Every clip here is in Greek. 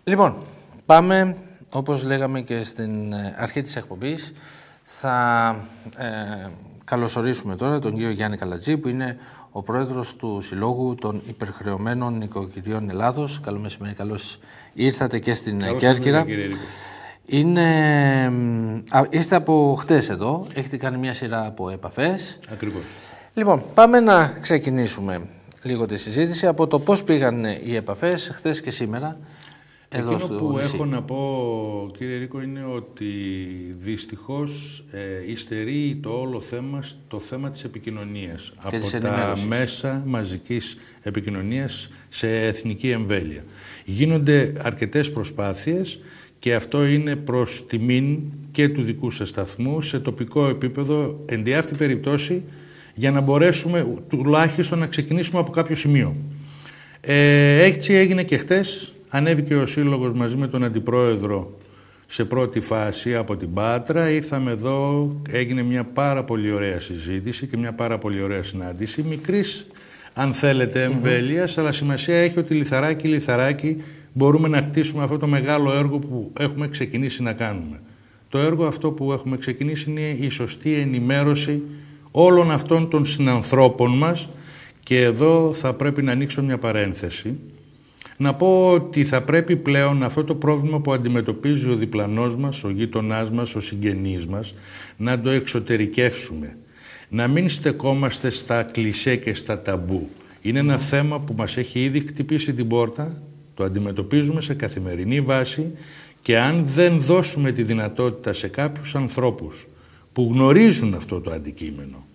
Λοιπόν, πάμε, όπως λέγαμε και στην αρχή της εκπομπής, θα καλωσορίσουμε τώρα τον κύριο Γιάννη Καλατζή, που είναι ο πρόεδρος του Συλλόγου των Υπερχρεωμένων Νοικοκυριών Ελλάδος. Καλό μεσημέρι, καλώς ήρθατε και στην Κέρκυρα. Είστε από χτες εδώ, έχετε κάνει μια σειρά από επαφές. Ακριβώς. Λοιπόν, πάμε να ξεκινήσουμε λίγο τη συζήτηση από το πώς πήγαν οι επαφές χθες και σήμερα. Εκείνο που έχω να πω, κύριε Ρίκο, είναι ότι δυστυχώς υστερεί το όλο το θέμα της επικοινωνίας από τα μέσα μαζικής επικοινωνίας σε εθνική εμβέλεια. Γίνονται αρκετές προσπάθειες και αυτό είναι προς τιμήν και του δικού σας σταθμού σε τοπικό επίπεδο, εν τη αυτή περιπτώσει, για να μπορέσουμε τουλάχιστον να ξεκινήσουμε από κάποιο σημείο. Έτσι έγινε και χτες. Ανέβηκε ο Σύλλογος μαζί με τον Αντιπρόεδρο σε πρώτη φάση από την Πάτρα. Ήρθαμε εδώ, έγινε μια πάρα πολύ ωραία συζήτηση και μια πάρα πολύ ωραία συνάντηση. Μικρής, αν θέλετε, εμβέλειας, αλλά σημασία έχει ότι λιθαράκι μπορούμε να κτίσουμε αυτό το μεγάλο έργο που έχουμε ξεκινήσει να κάνουμε. Το έργο αυτό που έχουμε ξεκινήσει είναι η σωστή ενημέρωση όλων αυτών των συνανθρώπων μας, και εδώ θα πρέπει να ανοίξω μια παρένθεση. Να πω ότι θα πρέπει πλέον αυτό το πρόβλημα που αντιμετωπίζει ο διπλανός μας, ο γείτονάς μας, ο συγγενής μας, να το εξωτερικεύσουμε. Να μην στεκόμαστε στα κλισέ και στα ταμπού. Είναι ένα θέμα που μας έχει ήδη χτυπήσει την πόρτα, το αντιμετωπίζουμε σε καθημερινή βάση, και αν δεν δώσουμε τη δυνατότητα σε κάποιους ανθρώπους που γνωρίζουν αυτό το αντικείμενο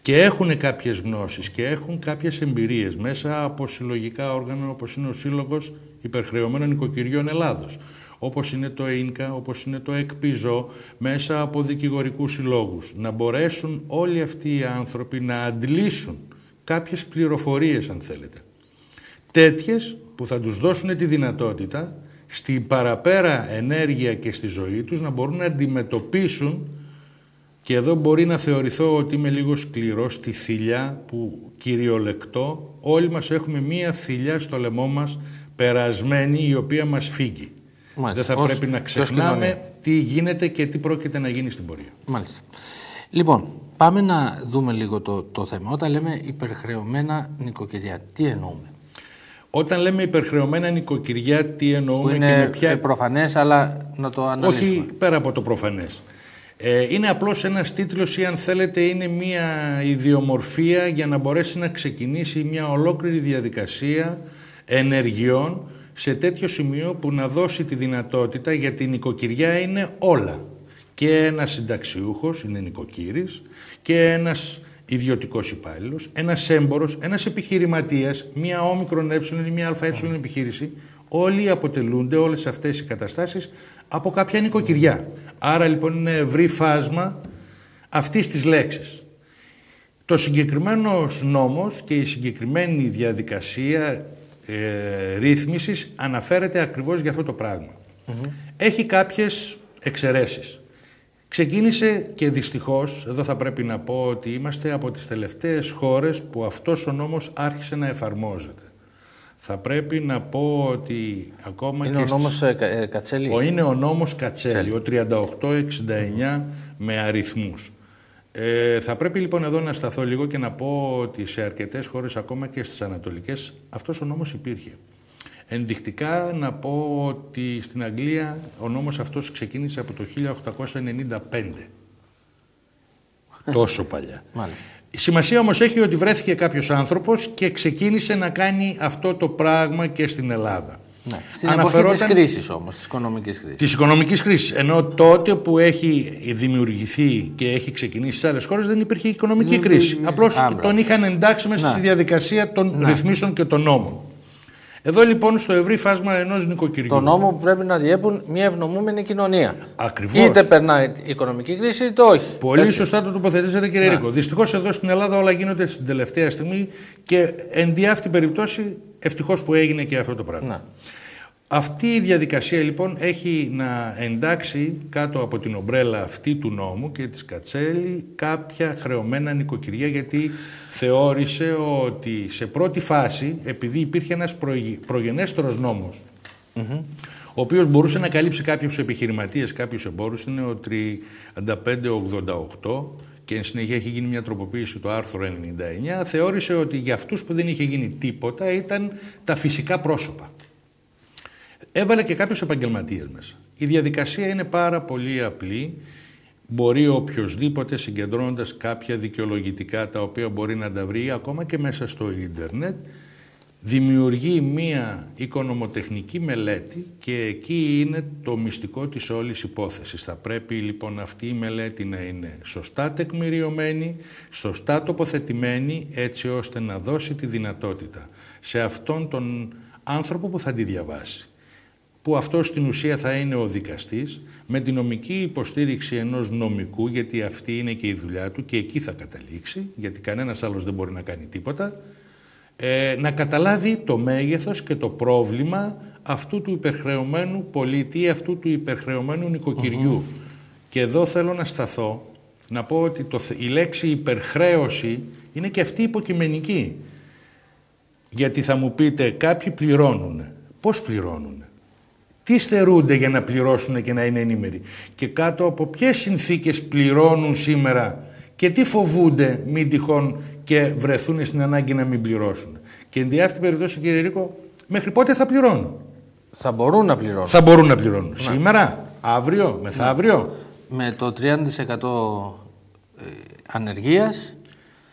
και έχουν κάποιες γνώσεις και έχουν κάποιες εμπειρίες μέσα από συλλογικά όργανα όπως είναι ο Σύλλογος Υπερχρεωμένων Νοικοκυριών Ελλάδος, όπως είναι το ΕΙΝΚΑ, όπως είναι το ΕΚΠΙΖΟ, μέσα από δικηγορικούς συλλόγους, να μπορέσουν όλοι αυτοί οι άνθρωποι να αντλήσουν κάποιες πληροφορίες, αν θέλετε, τέτοιες που θα τους δώσουν τη δυνατότητα στην παραπέρα ενέργεια και στη ζωή τους να μπορούν να αντιμετωπίσουν. Και εδώ μπορεί να θεωρηθώ ότι είμαι λίγο σκληρός, τη θηλιά που κυριολεκτώ. Όλοι μας έχουμε μία θηλιά στο λαιμό μας περασμένη, η οποία μας φύγει. Μάλιστα. Δεν θα πρέπει να ξεχνάμε τι γίνεται και τι πρόκειται να γίνει στην πορεία. Μάλιστα. Λοιπόν, πάμε να δούμε λίγο το θέμα. Όταν λέμε υπερχρεωμένα νοικοκυριά, τι εννοούμε? Όταν λέμε υπερχρεωμένα νοικοκυριά, τι εννοούμε? Που είναι και προφανές, αλλά να το αναλύσουμε. Όχι πέρα από το προφανές. Είναι απλώς ένας τίτλος, ή αν θέλετε είναι μια ιδιομορφία για να μπορέσει να ξεκινήσει μια ολόκληρη διαδικασία ενεργειών σε τέτοιο σημείο που να δώσει τη δυνατότητα, γιατί η νοικοκυριά είναι όλα. Και ένας συνταξιούχος είναι νοικοκύρης, και ένας ιδιωτικός υπάλληλος, ένας έμπορος, ένας επιχειρηματίας, μια όμικρον ή μια αε επιχείρηση. Όλοι αποτελούνται, όλες αυτές οι καταστάσεις, από κάποια νοικοκυριά. Άρα λοιπόν είναι ευρύ φάσμα αυτής της λέξης. Το συγκεκριμένο νόμος και η συγκεκριμένη διαδικασία ρύθμισης αναφέρεται ακριβώς για αυτό το πράγμα. Έχει κάποιες εξαιρέσεις. Ξεκίνησε, και δυστυχώς, εδώ θα πρέπει να πω ότι είμαστε από τις τελευταίες χώρες που αυτός ο νόμος άρχισε να εφαρμόζεται. Θα πρέπει να πω ότι ακόμα είναι και... ο νόμος Κατσέλη. Είναι ο νόμος Κατσέλη, ο 3869 με αριθμούς. Θα πρέπει λοιπόν εδώ να σταθώ λίγο και να πω ότι σε αρκετές χώρες, ακόμα και στις ανατολικές, αυτός ο νόμος υπήρχε. Ενδεικτικά να πω ότι στην Αγγλία ο νόμος αυτός ξεκίνησε από το 1895. Τόσο παλιά. Μάλιστα. Η σημασία όμως έχει ότι βρέθηκε κάποιος άνθρωπος και ξεκίνησε να κάνει αυτό το πράγμα και στην Ελλάδα. Ναι. Στην εποχή της κρίσης όμως, της οικονομικής κρίσης. Της οικονομικής κρίσης. Ενώ τότε που έχει δημιουργηθεί και έχει ξεκινήσει σε άλλες χώρες δεν υπήρχε οικονομική κρίση. Απλώς τον είχαν εντάξει μέσα στη διαδικασία των ρυθμίσεων και των νόμων. Εδώ λοιπόν στο ευρύ φάσμα ενός νοικοκυριού. Το νόμο που πρέπει να διέπουν μια ευνομούμενη κοινωνία. Ακριβώς. Είτε περνάει η οικονομική κρίση είτε όχι. Πολύ σωστά το τοποθετήσατε, κύριε Ρίκο. Δυστυχώς εδώ στην Ελλάδα όλα γίνονται στην τελευταία στιγμή και εν δι' αυτή περιπτώσει ευτυχώς που έγινε και αυτό το πράγμα. Αυτή η διαδικασία λοιπόν έχει να εντάξει κάτω από την ομπρέλα αυτή του νόμου και της Κατσέλη κάποια χρεωμένα νοικοκυριά, γιατί θεώρησε ότι σε πρώτη φάση, επειδή υπήρχε ένας προγενέστερος νόμος, ο οποίος μπορούσε να καλύψει κάποιους επιχειρηματίες, κάποιους εμπόρους, είναι ο 3588 και εν συνεχεία έχει γίνει μια τροποποίηση του άρθρου 99, θεώρησε ότι για αυτούς που δεν είχε γίνει τίποτα ήταν τα φυσικά πρόσωπα. Έβαλε και κάποιους επαγγελματίες μέσα. Η διαδικασία είναι πάρα πολύ απλή. Μπορεί οποιοσδήποτε, συγκεντρώνοντας κάποια δικαιολογητικά τα οποία μπορεί να τα βρει ακόμα και μέσα στο ίντερνετ, δημιουργεί μία οικονομοτεχνική μελέτη και εκεί είναι το μυστικό της όλης υπόθεσης. Θα πρέπει λοιπόν αυτή η μελέτη να είναι σωστά τεκμηριωμένη, σωστά τοποθετημένη, έτσι ώστε να δώσει τη δυνατότητα σε αυτόν τον άνθρωπο που θα τη διαβάσει, που αυτός στην ουσία θα είναι ο δικαστής, με την νομική υποστήριξη ενός νομικού, γιατί αυτή είναι και η δουλειά του και εκεί θα καταλήξει, γιατί κανένας άλλος δεν μπορεί να κάνει τίποτα, να καταλάβει το μέγεθος και το πρόβλημα αυτού του υπερχρεωμένου πολίτη, αυτού του υπερχρεωμένου νοικοκυριού. Και εδώ θέλω να σταθώ, να πω ότι η λέξη υπερχρέωση είναι και αυτή υποκειμενική. Γιατί θα μου πείτε, κάποιοι πληρώνουν. Πώς πληρώνουν? Τι στερούνται για να πληρώσουν και να είναι ενήμεροι? Και κάτω από ποιες συνθήκες πληρώνουν σήμερα και τι φοβούνται μην τυχόν και βρεθούν στην ανάγκη να μην πληρώσουν? Και εν αυτή την περίπτωση, κύριε Ρίκο, μέχρι πότε θα πληρώνουν? Θα μπορούν να πληρώνουν. Θα μπορούν να πληρώνουν. Ναι. Σήμερα, αύριο, μεθαύριο. Με το 30% ανεργίας.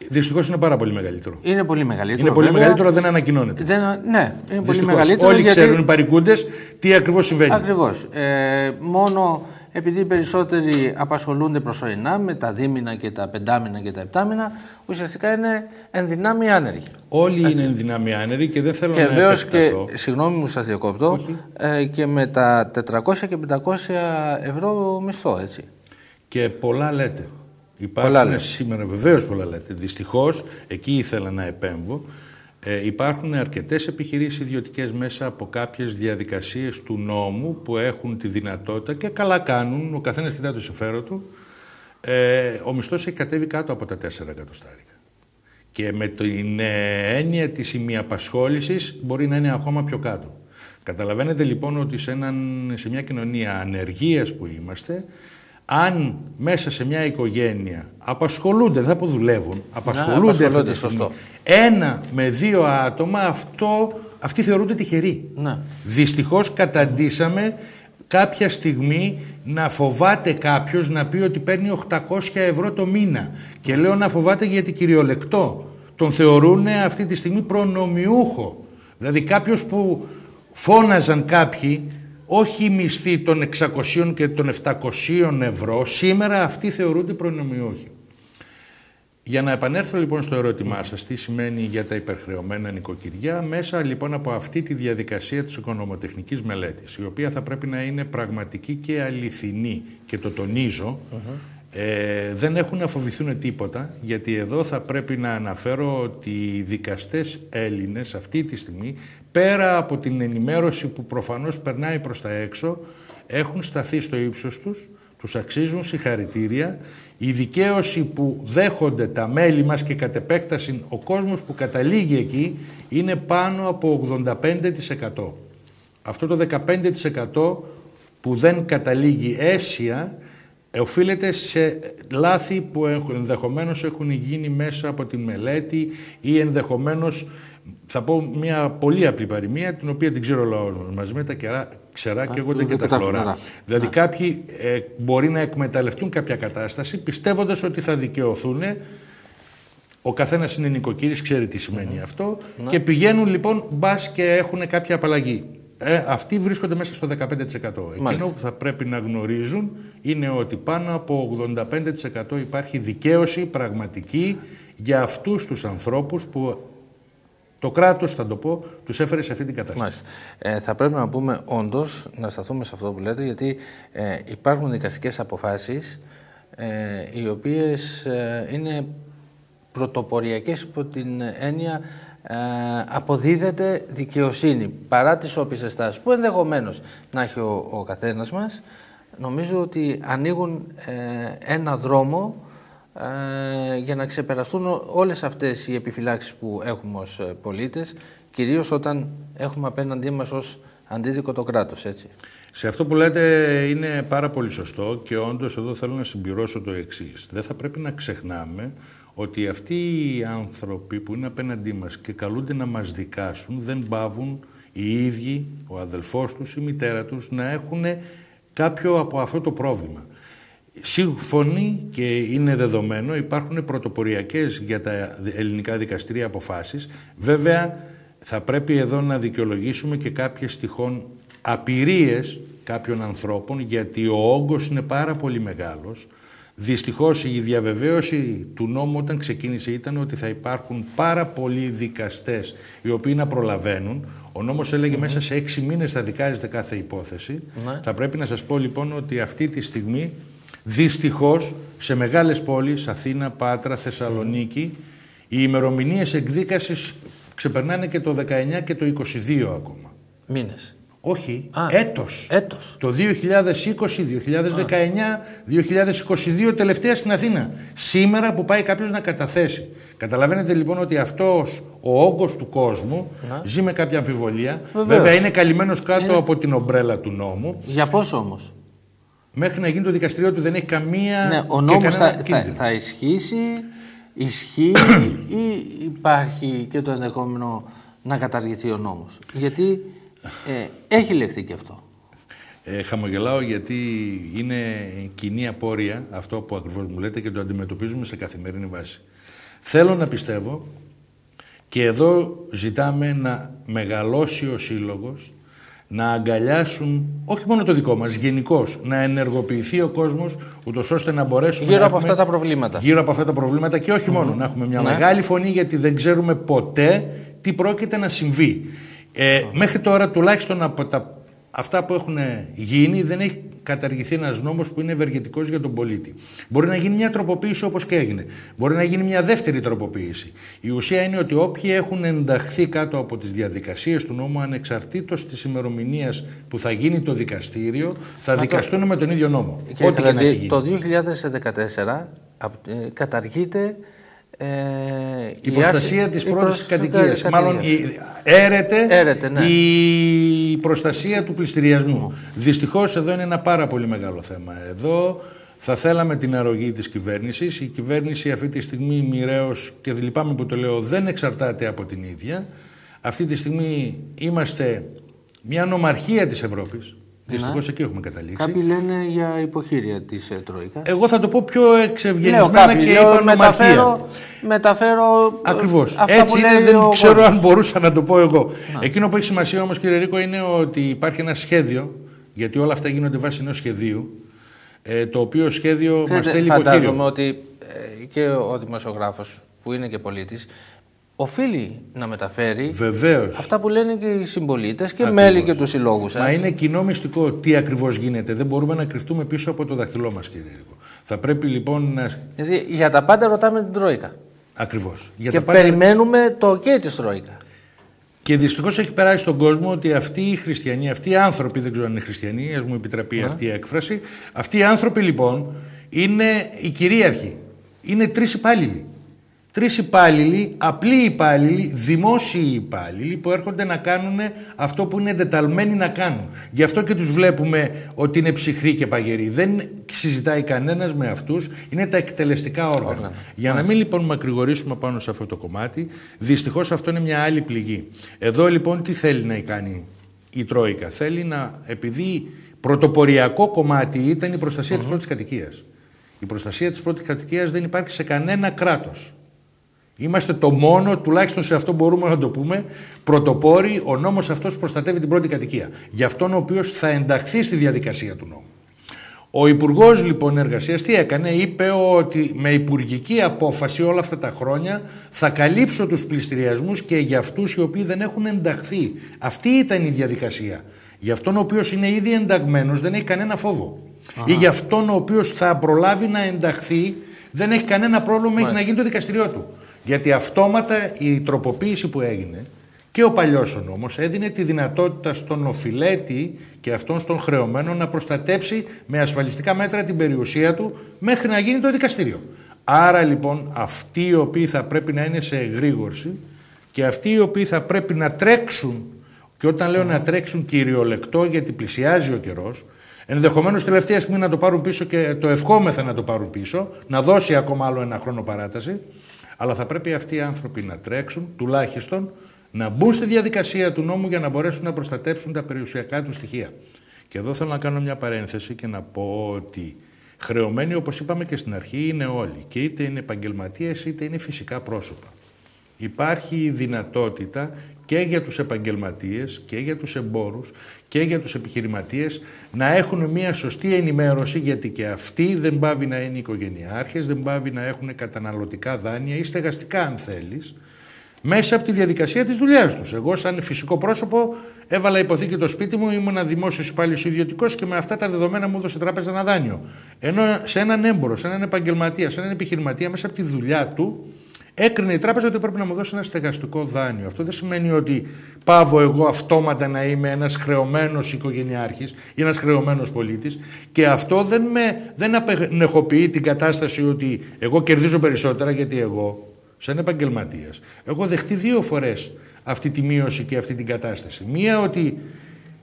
Δυστυχώς είναι πάρα πολύ μεγαλύτερο. Είναι πολύ μεγαλύτερο. Είναι πολύ μεγαλύτερο, δεν ανακοινώνεται. Ναι, είναι πολύ μεγαλύτερο. Όλοι ξέρουν οι παρικούντες τι ακριβώς συμβαίνει. Ακριβώς. Μόνο επειδή οι περισσότεροι απασχολούνται προσωρινά με τα δίμηνα και τα πεντάμηνα και τα επτάμηνα, ουσιαστικά είναι ενδυνάμει άνεργοι. Όλοι είναι ενδυνάμει άνεργοι και δεν θέλω να επεκταθώ. Και συγγνώμη μου, σας διακόπτω, και με τα 400 και 500 ευρώ μισθό, έτσι. Και πολλά λέτε. Υπάρχουν σήμερα, βεβαίως πολλά λέτε. Δυστυχώς, εκεί ήθελα να επέμβω. Υπάρχουν αρκετές επιχειρήσεις ιδιωτικές μέσα από κάποιες διαδικασίες του νόμου που έχουν τη δυνατότητα και καλά κάνουν, ο καθένας κοιτά το συμφέρον του, ο μισθός έχει κατέβει κάτω από τα 4 εκατοστάρικα. Και με την έννοια της ημιαπασχόλησης μπορεί να είναι ακόμα πιο κάτω. Καταλαβαίνετε λοιπόν ότι σε μια κοινωνία ανεργίας που είμαστε, αν μέσα σε μια οικογένεια απασχολούνται, δεν θα πω δουλεύουν, απασχολούνται αυτή τη στιγμή, 1 με 2 άτομα, αυτοί θεωρούνται τυχεροί. Ναι. Δυστυχώς καταντήσαμε κάποια στιγμή να φοβάται κάποιος να πει ότι παίρνει 800 ευρώ το μήνα. Και λέω να φοβάται γιατί κυριολεκτό. Τον θεωρούν αυτή τη στιγμή προνομιούχο. Δηλαδή κάποιος που φώναζαν κάποιοι, όχι οι μισθοί των 600 και των 700 ευρώ, σήμερα αυτοί θεωρούνται προνομιούχοι. Για να επανέλθω λοιπόν στο ερώτημά σας, τι σημαίνει για τα υπερχρεωμένα νοικοκυριά, μέσα λοιπόν από αυτή τη διαδικασία της οικονομοτεχνικής μελέτης, η οποία θα πρέπει να είναι πραγματική και αληθινή, και το τονίζω, δεν έχουν να φοβηθούν τίποτα, γιατί εδώ θα πρέπει να αναφέρω ότι οι δικαστές Έλληνες αυτή τη στιγμή, πέρα από την ενημέρωση που προφανώς περνάει προς τα έξω, έχουν σταθεί στο ύψος τους αξίζουν συγχαρητήρια. Η δικαίωση που δέχονται τα μέλη μας και κατ' επέκταση ο κόσμος που καταλήγει εκεί είναι πάνω από 85%. Αυτό το 15% που δεν καταλήγει αίσια οφείλεται σε λάθη που ενδεχομένως έχουν γίνει μέσα από τη μελέτη ή ενδεχομένως, θα πω μια πολύ απλή παροιμία, την οποία την ξέρω όλο μαζί με τα ξερά και εγώ και τα χλωρά. Δηλαδή κάποιοι μπορεί να εκμεταλλευτούν κάποια κατάσταση πιστεύοντας ότι θα δικαιωθούν. Ο καθένας είναι νοικοκύρης, ξέρει τι σημαίνει αυτό και πηγαίνουν λοιπόν μπας και έχουν κάποια απαλλαγή. Αυτοί βρίσκονται μέσα στο 15%. Εκείνο που θα πρέπει να γνωρίζουν είναι ότι πάνω από 85% υπάρχει δικαίωση πραγματική για αυτούς τους ανθρώπους που το κράτος, θα το πω, τους έφερε σε αυτή την κατάσταση. Θα πρέπει να πούμε όντως, να σταθούμε σε αυτό που λέτε, γιατί υπάρχουν δικαστικές αποφάσεις οι οποίες είναι πρωτοποριακές υπό την έννοια αποδίδεται δικαιοσύνη παρά τις όποιες εστάσεις που ενδεχομένως να έχει ο καθένας μας. Νομίζω ότι ανοίγουν ένα δρόμο για να ξεπεραστούν όλες αυτές οι επιφυλάξεις που έχουμε ως πολίτες, κυρίως όταν έχουμε απέναντί μας ως αντίδικο το κράτος, έτσι. Σε αυτό που λέτε είναι πάρα πολύ σωστό και όντως εδώ θέλω να συμπληρώσω το εξής. Δεν θα πρέπει να ξεχνάμε ότι αυτοί οι άνθρωποι που είναι απέναντί μας και καλούνται να μας δικάσουν δεν παύουν οι ίδιοι, ο αδελφός τους, η μητέρα τους, να έχουν κάποιο από αυτό το πρόβλημα. Σύμφωνοι και είναι δεδομένο, υπάρχουν πρωτοποριακές για τα ελληνικά δικαστήρια αποφάσεις. Βέβαια, θα πρέπει εδώ να δικαιολογήσουμε και κάποιες τυχόν απειρίες κάποιων ανθρώπων, γιατί ο όγκος είναι πάρα πολύ μεγάλος. Δυστυχώς η διαβεβαίωση του νόμου όταν ξεκίνησε ήταν ότι θα υπάρχουν πάρα πολλοί δικαστές οι οποίοι να προλαβαίνουν. Ο νόμος έλεγε μέσα σε 6 μήνες θα δικάζεται κάθε υπόθεση. Θα πρέπει να σας πω λοιπόν ότι αυτή τη στιγμή δυστυχώς σε μεγάλες πόλεις, Αθήνα, Πάτρα, Θεσσαλονίκη, οι ημερομηνίες εκδίκασης ξεπερνάνε και το 19 και το 22 ακόμα. Μήνες. Όχι, έτος. Το 2020, 2019, 2022 τελευταία στην Αθήνα. Σήμερα που πάει κάποιος να καταθέσει. Καταλαβαίνετε λοιπόν ότι αυτός ο όγκος του κόσμου ζει με κάποια αμφιβολία. Βέβαια είναι καλυμμένος κάτω από την ομπρέλα του νόμου. Για πόσο όμως? Μέχρι να γίνει το δικαστήριό του δεν έχει καμία... Ναι, ο νόμος θα ισχύει ή υπάρχει και το ενδεχόμενο να καταργηθεί ο νόμος? Γιατί έχει λεχθεί και αυτό. Χαμογελάω γιατί είναι κοινή απόρρεια αυτό που ακριβώς μου λέτε και το αντιμετωπίζουμε σε καθημερινή βάση. Θέλω να πιστεύω και εδώ ζητάμε να μεγαλώσει ο Σύλλογος, να αγκαλιάσουν όχι μόνο το δικό μας, γενικώς, να ενεργοποιηθεί ο κόσμος, ούτως ώστε να μπορέσουμε γύρω από αυτά τα προβλήματα. Γύρω από αυτά τα προβλήματα και όχι μόνο, να έχουμε μια μεγάλη φωνή, γιατί δεν ξέρουμε ποτέ τι πρόκειται να συμβεί. Μέχρι τώρα, τουλάχιστον από αυτά που έχουν γίνει, δεν έχει καταργηθεί ένας νόμος που είναι ευεργετικός για τον πολίτη. Μπορεί να γίνει μια τροποποίηση όπως και έγινε. Μπορεί να γίνει μια δεύτερη τροποποίηση. Η ουσία είναι ότι όποιοι έχουν ενταχθεί κάτω από τις διαδικασίες του νόμου, ανεξαρτήτως της ημερομηνίας που θα γίνει το δικαστήριο, θα δικαστούν με τον ίδιο νόμο. Ό,τι και να έχει γίνει. Το 2014 καταργείται η προστασία της πρώτης κατοικίας. Μάλλον έρεται ναι. Η προστασία του πληστηριασμού. Δυστυχώς εδώ είναι ένα πάρα πολύ μεγάλο θέμα. Εδώ θα θέλαμε την αρρωγή της κυβέρνησης. Η κυβέρνηση αυτή τη στιγμή μοιραίως, και λυπάμαι που το λέω, δεν εξαρτάται από την ίδια. Αυτή τη στιγμή είμαστε μια νομαρχία της Ευρώπης. Δυστυχώς εκεί έχουμε καταλήξει. Κάποιοι λένε για υποχείρια της Τρόικας. Εγώ θα το πω πιο εξευγενισμένα και είπα νομαρχία. Μεταφέρω ακριβώς. Έτσι είναι, δεν ξέρω αν μπορούσα να το πω εγώ. Εκείνο που έχει σημασία όμως, κύριε Ρίκο, είναι ότι υπάρχει ένα σχέδιο, γιατί όλα αυτά γίνονται βάσει ενός σχεδίου, το οποίο σχέδιο μας θέλει υποχείριο. Φαντάζομαι ότι και ο δημοσιογράφος, που είναι και πολίτης, οφείλει να μεταφέρει αυτά που λένε και οι συμπολίτες και μέλη και του συλλόγου σας. Μα είναι κοινό μυστικό τι ακριβώς γίνεται. Δεν μπορούμε να κρυφτούμε πίσω από το δάχτυλό μας, κύριε Ρίκο. Θα πρέπει λοιπόν να... Δηλαδή για τα πάντα ρωτάμε την Τρόικα. Ακριβώς. Και περιμένουμε το OK της Τρόικα. Και δυστυχώς έχει περάσει στον κόσμο ότι αυτοί οι χριστιανοί, αυτοί οι άνθρωποι, δεν ξέρω αν είναι χριστιανοί, ας μου επιτραπεί αυτή η έκφραση, αυτοί οι άνθρωποι λοιπόν είναι οι κυρίαρχοι. Είναι 3 υπάλληλοι. 3 υπάλληλοι, απλοί υπάλληλοι, δημόσιοι υπάλληλοι που έρχονται να κάνουν αυτό που είναι εντεταλμένοι να κάνουν. Γι' αυτό και τους βλέπουμε ότι είναι ψυχροί και παγεροί. Δεν συζητάει κανένας με αυτούς, είναι τα εκτελεστικά όργανα. Για να μην λοιπόν μακρηγορήσουμε πάνω σε αυτό το κομμάτι, δυστυχώς αυτό είναι μια άλλη πληγή. Εδώ λοιπόν τι θέλει να κάνει η Τρόικα? Θέλει να, επειδή πρωτοποριακό κομμάτι ήταν η προστασία της πρώτης κατοικίας. Η προστασία της πρώτης κατοικίας δεν υπάρχει σε κανένα κράτος. Είμαστε το μόνο, τουλάχιστον σε αυτό μπορούμε να το πούμε, πρωτοπόροι. Ο νόμος αυτός προστατεύει την πρώτη κατοικία. Για αυτόν ο οποίος θα ενταχθεί στη διαδικασία του νόμου. Ο Υπουργός λοιπόν Εργασίας τι έκανε? Είπε ότι με υπουργική απόφαση όλα αυτά τα χρόνια θα καλύψω τους πληστηριασμούς και για αυτούς οι οποίοι δεν έχουν ενταχθεί. Αυτή ήταν η διαδικασία. Για αυτόν ο οποίος είναι ήδη ενταγμένος δεν έχει κανένα φόβο. Ή για αυτόν ο οποίος θα προλάβει να ενταχθεί δεν έχει κανένα πρόβλημα μέχρι να γίνει το δικαστηριό του. Γιατί αυτόματα η τροποποίηση που έγινε και ο παλιός ο νόμος έδινε τη δυνατότητα στον οφειλέτη και αυτόν στον χρεωμένο να προστατέψει με ασφαλιστικά μέτρα την περιουσία του μέχρι να γίνει το δικαστήριο. Άρα λοιπόν αυτοί οι οποίοι θα πρέπει να είναι σε εγρήγορση και αυτοί οι οποίοι θα πρέπει να τρέξουν Και όταν λέω να τρέξουν κυριολεκτό γιατί πλησιάζει ο καιρός, ενδεχομένως τελευταία στιγμή να το πάρουν πίσω και το ευχόμεθα να το πάρουν πίσω, να δώσει ακόμα άλλο ένα χρόνο παράταση, αλλά θα πρέπει αυτοί οι άνθρωποι να τρέξουν, τουλάχιστον να μπουν στη διαδικασία του νόμου για να μπορέσουν να προστατέψουν τα περιουσιακά του στοιχεία. Και εδώ θέλω να κάνω μια παρένθεση και να πω ότι χρεωμένοι, όπως είπαμε και στην αρχή, είναι όλοι. Και είτε είναι επαγγελματίες είτε είναι φυσικά πρόσωπα. Υπάρχει η δυνατότητα και για τους επαγγελματίες και για τους εμπόρους και για τους επιχειρηματίες να έχουν μια σωστή ενημέρωση, γιατί και αυτοί δεν πάβει να είναι οικογενειάρχες, δεν πάβει να έχουν καταναλωτικά δάνεια ή στεγαστικά αν θέλεις, μέσα από τη διαδικασία της δουλειάς τους. Εγώ σαν φυσικό πρόσωπο έβαλα υποθήκη το σπίτι μου, ήμουν δημόσιος υπάλληλος ιδιωτικός και με αυτά τα δεδομένα μου έδωσε τράπεζα ένα δάνειο. Ενώ σε έναν έμπορο, σε έναν επαγγελματία, σε έναν επιχειρηματία, μέσα από τη δουλειά του, έκρινε η τράπεζα ότι πρέπει να μου δώσει ένα στεγαστικό δάνειο. Αυτό δεν σημαίνει ότι πάβω εγώ αυτόματα να είμαι ένας χρεωμένος οικογενειάρχης ή ένας χρεωμένος πολίτης, και αυτό δεν απενεχοποιεί την κατάσταση ότι εγώ κερδίζω περισσότερα, γιατί εγώ, σαν επαγγελματίας, έχω δεχτεί 2 φορές αυτή τη μείωση και αυτή την κατάσταση. Μία ότι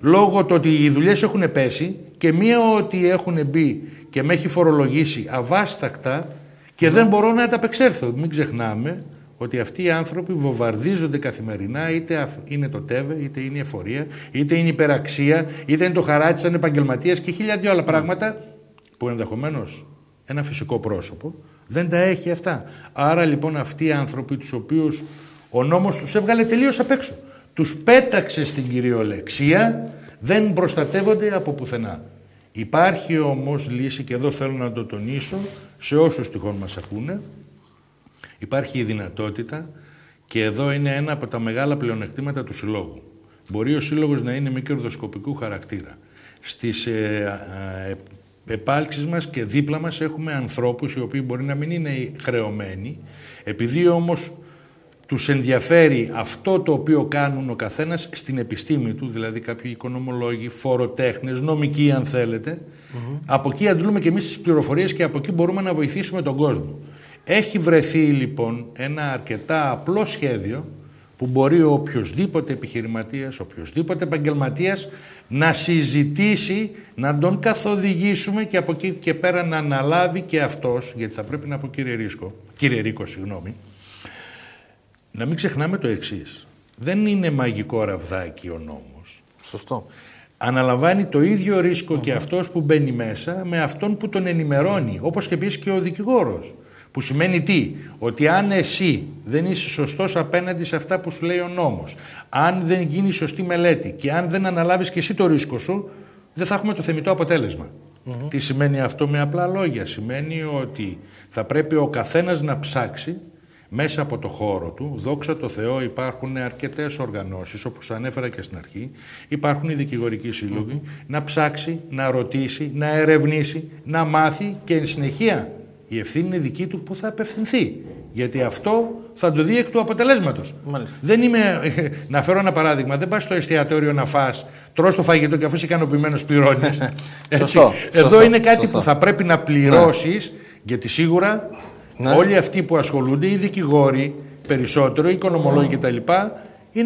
λόγω του ότι οι δουλειές έχουν πέσει, και μία ότι έχουν μπει και με έχει φορολογήσει αβάστακτα και δεν μπορώ να ανταπεξέλθω. Μην ξεχνάμε ότι αυτοί οι άνθρωποι βομβαρδίζονται καθημερινά, είτε είναι το ΤΕΒΕ, είτε είναι η εφορία, είτε είναι η υπεραξία, είτε είναι το χαράτσι σαν επαγγελματίας και 1000 άλλα πράγματα που ενδεχομένως ένα φυσικό πρόσωπο δεν τα έχει αυτά. Άρα λοιπόν αυτοί οι άνθρωποι, τους οποίους ο νόμος τους έβγαλε τελείως απ' έξω, τους πέταξε στην κυριολεξία, δεν προστατεύονται από πουθενά. Υπάρχει όμως λύση, και εδώ θέλω να το τονίσω σε όσους τυχόν μας ακούνε, υπάρχει η δυνατότητα, και εδώ είναι ένα από τα μεγάλα πλεονεκτήματα του συλλόγου. Μπορεί ο σύλλογος να είναι μη κερδοσκοπικού χαρακτήρα. Στις επάλξεις μας και δίπλα μας έχουμε ανθρώπους οι οποίοι μπορεί να μην είναι χρεωμένοι, επειδή όμως τους ενδιαφέρει αυτό το οποίο κάνουν ο καθένας στην επιστήμη του, δηλαδή κάποιοι οικονομολόγοι, φοροτέχνες, νομικοί αν θέλετε. Από εκεί αντλούμε και εμείς τις πληροφορίες και από εκεί μπορούμε να βοηθήσουμε τον κόσμο. Έχει βρεθεί λοιπόν ένα αρκετά απλό σχέδιο που μπορεί ο οποιοσδήποτε επιχειρηματίας, οποιοσδήποτε επαγγελματίας να συζητήσει, να τον καθοδηγήσουμε και από εκεί και πέρα να αναλάβει και αυτός, γιατί θα πρέπει να πω κύριε Ρίκο, να μην ξεχνάμε το εξής. Δεν είναι μαγικό ραβδάκι ο νόμος. Σωστό. Αναλαμβάνει το ίδιο ρίσκο και αυτός που μπαίνει μέσα με αυτόν που τον ενημερώνει, όπως και επίσης και ο δικηγόρος. Που σημαίνει τι? Ότι αν εσύ δεν είσαι σωστός απέναντι σε αυτά που σου λέει ο νόμος, αν δεν γίνει σωστή μελέτη και αν δεν αναλάβεις και εσύ το ρίσκο σου, δεν θα έχουμε το θεμιτό αποτέλεσμα. Τι σημαίνει αυτό με απλά λόγια? Σημαίνει ότι θα πρέπει ο καθένας να ψάξει μέσα από το χώρο του. Δόξα τω Θεώ υπάρχουν αρκετές οργανώσεις, όπως ανέφερα και στην αρχή, υπάρχουν οι δικηγορικοί σύλλογοι, να ψάξει, να ρωτήσει, να ερευνήσει, να μάθει και εν συνεχεία η ευθύνη είναι δική του που θα απευθυνθεί. Γιατί αυτό θα το δει εκ του αποτελέσματος. Δεν είμαι, να φέρω ένα παράδειγμα, δεν πας στο εστιατόριο να φας, τρως το φαγητό και αφού είσαι ικανοποιημένος πληρώνεις. Εδώ είναι κάτι που θα πρέπει να πληρώσεις, γιατί σίγουρα όλοι αυτοί που ασχολούνται, οι δικηγόροι περισσότερο, οι οικονομολόγοι κτλ.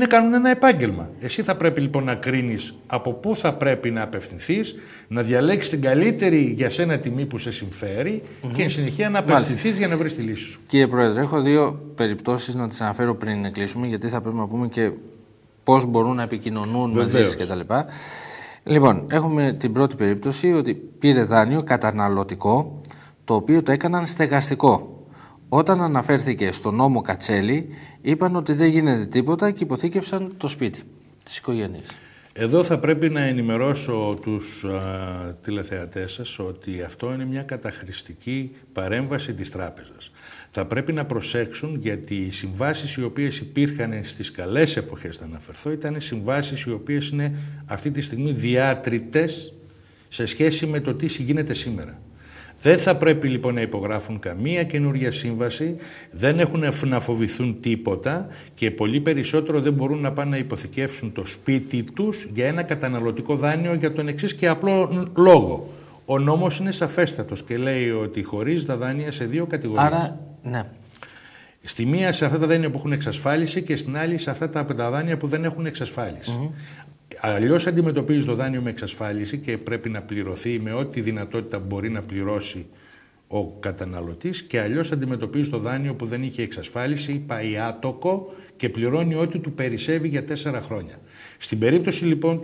Κάνουν ένα επάγγελμα. Εσύ θα πρέπει λοιπόν να κρίνεις από πού θα πρέπει να απευθυνθείς, να διαλέξεις την καλύτερη για σένα τιμή που σε συμφέρει και εν συνεχεία να απευθυνθείς για να βρεις τη λύση σου. Κύριε Πρόεδρε, έχω 2 περιπτώσεις να τις αναφέρω πριν να κλείσουμε, γιατί θα πρέπει να πούμε και πώς μπορούν να επικοινωνούν μαζί σας κτλ. Λοιπόν, έχουμε την πρώτη περίπτωση ότι πήρε δάνειο καταναλωτικό, το οποίο το έκαναν στεγαστικό. Όταν αναφέρθηκε στο νόμο Κατσέλη, είπαν ότι δεν γίνεται τίποτα και υποθήκευσαν το σπίτι της οικογένειας. Εδώ θα πρέπει να ενημερώσω τους τηλεθεατές σας ότι αυτό είναι μια καταχρηστική παρέμβαση της τράπεζας. Θα πρέπει να προσέξουν, γιατί οι συμβάσεις οι οποίες υπήρχαν στις καλές εποχές, θα αναφερθώ, ήταν συμβάσεις οι οποίες είναι αυτή τη στιγμή διάτριτες σε σχέση με το τι γίνεται σήμερα. Δεν θα πρέπει λοιπόν να υπογράφουν καμία καινούργια σύμβαση, δεν έχουν να φοβηθούν τίποτα και πολύ περισσότερο δεν μπορούν να πάνε να υποθηκεύσουν το σπίτι τους για ένα καταναλωτικό δάνειο για τον εξής και απλό λόγο. Ο νόμος είναι σαφέστατος και λέει ότι χωρίζει τα δάνεια σε 2 κατηγορίες. Άρα, ναι. Στη μία σε αυτά τα δάνεια που έχουν εξασφάλιση και στην άλλη σε αυτά τα δάνεια που δεν έχουν εξασφάλιση. Αλλιώς αντιμετωπίζει το δάνειο με εξασφάλιση και πρέπει να πληρωθεί με ό,τι δυνατότητα μπορεί να πληρώσει ο καταναλωτής, και αλλιώς αντιμετωπίζει το δάνειο που δεν είχε εξασφάλιση, πάει άτοκο και πληρώνει ό,τι του περισσεύει για 4 χρόνια. Στην περίπτωση λοιπόν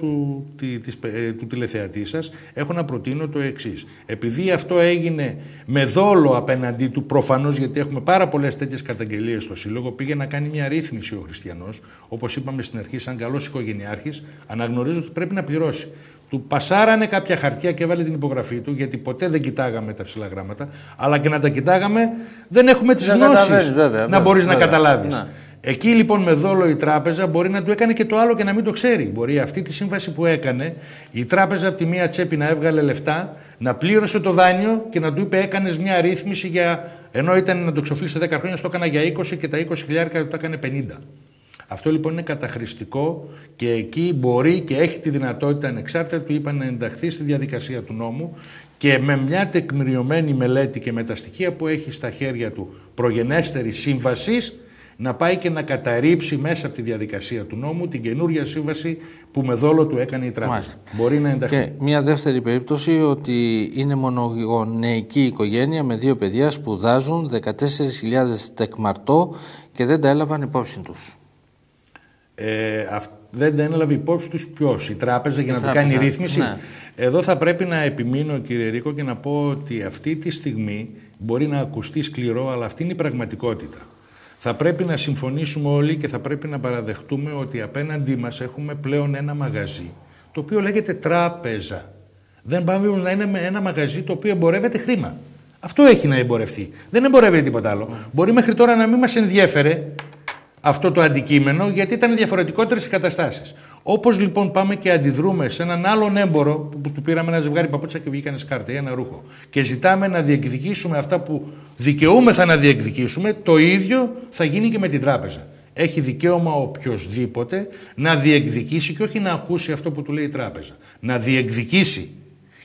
του τηλεθεατή σας, έχω να προτείνω το εξής. Επειδή αυτό έγινε με δόλο απέναντί του, προφανώς γιατί έχουμε πάρα πολλές τέτοιες καταγγελίες στο Σύλλογο, πήγε να κάνει μια ρύθμιση ο Χριστιανός, όπως είπαμε στην αρχή, σαν καλός οικογενειάρχης, αναγνωρίζω ότι πρέπει να πληρώσει. Του πασάρανε κάποια χαρτιά και έβαλε την υπογραφή του, γιατί ποτέ δεν κοιτάγαμε τα ψηλά γράμματα, αλλά και να τα κοιτάγαμε δεν έχουμε τις γνώσεις να μπορείς να καταλάβεις. Ναι. Εκεί λοιπόν με δόλο η τράπεζα μπορεί να του έκανε και το άλλο και να μην το ξέρει. Μπορεί αυτή τη σύμβαση που έκανε η τράπεζα από τη μία τσέπη να έβγαλε λεφτά, να πλήρωσε το δάνειο και να του είπε έκανες μια ρύθμιση για... ενώ ήταν να το ξοφλήσει σε 10 χρόνια, στο έκανα για 20 και τα 20.000 το έκανε 50. Αυτό λοιπόν είναι καταχρηστικό και εκεί μπορεί και έχει τη δυνατότητα, ανεξάρτητα του είπαν, να ενταχθεί στη διαδικασία του νόμου και με μια τεκμηριωμένη μελέτη και με τα στοιχεία που έχει στα χέρια του προγενέστερης σύμβασης να πάει και να καταρρύψει μέσα από τη διαδικασία του νόμου την καινούργια σύμβαση που με δόλο του έκανε η τράπεζα. Μάλιστα. Μπορεί να ενταχθεί. Και μια δεύτερη περίπτωση ότι είναι μονογονεϊκή οικογένεια με 2 παιδιά, σπουδάζουν, 14.000 τεκμαρτό και δεν τα έλαβαν υπόψη τους. Δεν τα έλαβε υπόψη τους ποιος, η τράπεζα για να του κάνει ρύθμιση. Ναι. Εδώ θα πρέπει να επιμείνω, κύριε Ρίκο, και να πω ότι αυτή τη στιγμή μπορεί να ακουστεί σκληρό, αλλά αυτή είναι η πραγματικότητα. Θα πρέπει να συμφωνήσουμε όλοι και θα πρέπει να παραδεχτούμε ότι απέναντί μας έχουμε πλέον ένα μαγαζί, το οποίο λέγεται τράπεζα. Δεν πάμε όμως να είναι ένα μαγαζί το οποίο εμπορεύεται χρήμα. Αυτό έχει να εμπορευτεί. Δεν εμπορεύεται τίποτα άλλο. Μπορεί μέχρι τώρα να μην μας ενδιέφερε αυτό το αντικείμενο, γιατί ήταν διαφορετικότερες οι καταστάσεις. Όπως λοιπόν πάμε και αντιδρούμε σε έναν άλλον έμπορο που του πήραμε ένα ζευγάρι παπούτσα και βγήκανε σκάρτα ή ένα ρούχο και ζητάμε να διεκδικήσουμε αυτά που δικαιούμεθα να διεκδικήσουμε, το ίδιο θα γίνει και με την τράπεζα. Έχει δικαίωμα οποιοσδήποτε να διεκδικήσει και όχι να ακούσει αυτό που του λέει η τράπεζα. Να διεκδικήσει.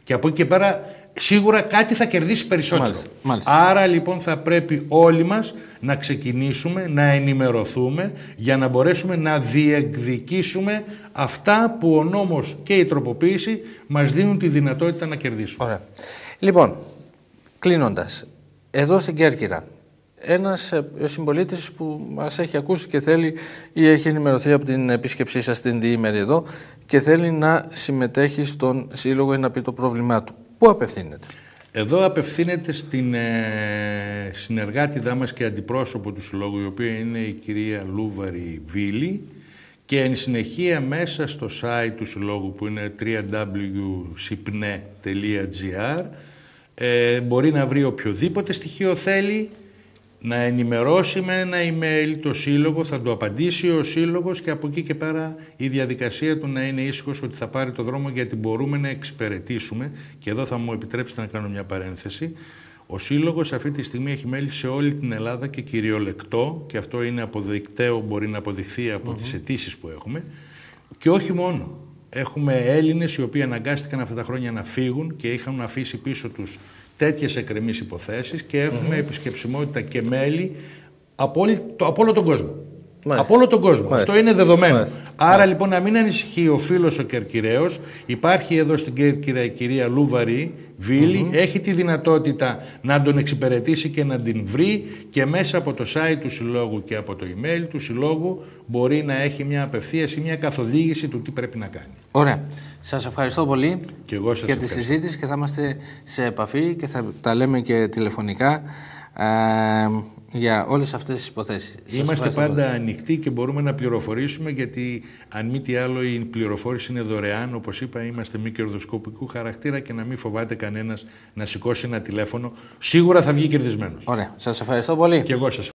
Και από εκεί και πέρα σίγουρα κάτι θα κερδίσει περισσότερο. Μάλιστα. Άρα λοιπόν θα πρέπει όλοι μας να ξεκινήσουμε, να ενημερωθούμε για να μπορέσουμε να διεκδικήσουμε αυτά που ο νόμος και η τροποποίηση μας δίνουν τη δυνατότητα να κερδίσουμε. Ωραία. Λοιπόν, κλείνοντας, εδώ στην Κέρκυρα, ένας συμπολίτης που μας έχει ακούσει και θέλει ή έχει ενημερωθεί από την επίσκεψή σας την διήμερη εδώ και θέλει να συμμετέχει στον Σύλλογο ή να πει το πρόβλημά του. Πού απευθύνεται? Εδώ απευθύνεται στην συνεργάτηδά μας και αντιπρόσωπο του Συλλόγου, η οποία είναι η κυρία Λούβαρη Βίλη, και εν συνεχεία μέσα στο site του Συλλόγου που είναι www.sipne.gr μπορεί να βρει οποιοδήποτε στοιχείο θέλει, να ενημερώσει με ένα email το Σύλλογο, θα του απαντήσει ο Σύλλογος και από εκεί και πέρα η διαδικασία του να είναι ήσυχος ότι θα πάρει το δρόμο, γιατί μπορούμε να εξυπηρετήσουμε. Και εδώ θα μου επιτρέψετε να κάνω μια παρένθεση. Ο Σύλλογος αυτή τη στιγμή έχει μέλη σε όλη την Ελλάδα και κυριολεκτό, και αυτό είναι αποδεικτέο, μπορεί να αποδειχθεί από τις αιτήσεις που έχουμε. Και όχι μόνο. Έχουμε Έλληνες οι οποίοι αναγκάστηκαν αυτά τα χρόνια να φύγουν και είχαν αφήσει πίσω τους τέτοιες εκκρεμείς υποθέσεις και έχουμε επισκεψιμότητα και μέλη από όλο τον κόσμο. Από όλο τον κόσμο. Αυτό είναι δεδομένο. Άρα λοιπόν να μην ανησυχεί ο φίλος ο Κερκυραίος. Υπάρχει εδώ στην Κέρκυρα η κυρία Λούβαρη Βίλη. Έχει τη δυνατότητα να τον εξυπηρετήσει και να την βρει, και μέσα από το site του Συλλόγου και από το email του Συλλόγου μπορεί να έχει μια απευθείας ή μια καθοδήγηση του τι πρέπει να κάνει. Ωραία. Σας ευχαριστώ πολύ και εγώ σας για τη συζήτηση και θα είμαστε σε επαφή και θα τα λέμε και τηλεφωνικά για όλες αυτές τις υποθέσεις. Είμαστε πάντα ανοιχτοί και μπορούμε να πληροφορήσουμε, γιατί αν μη τι άλλο η πληροφόρηση είναι δωρεάν. Όπως είπα, είμαστε μη κερδοσκοπικού χαρακτήρα και να μην φοβάται κανένας να σηκώσει ένα τηλέφωνο. Σίγουρα θα βγει κερδισμένος. Ωραία. Σας ευχαριστώ πολύ. Και εγώ σας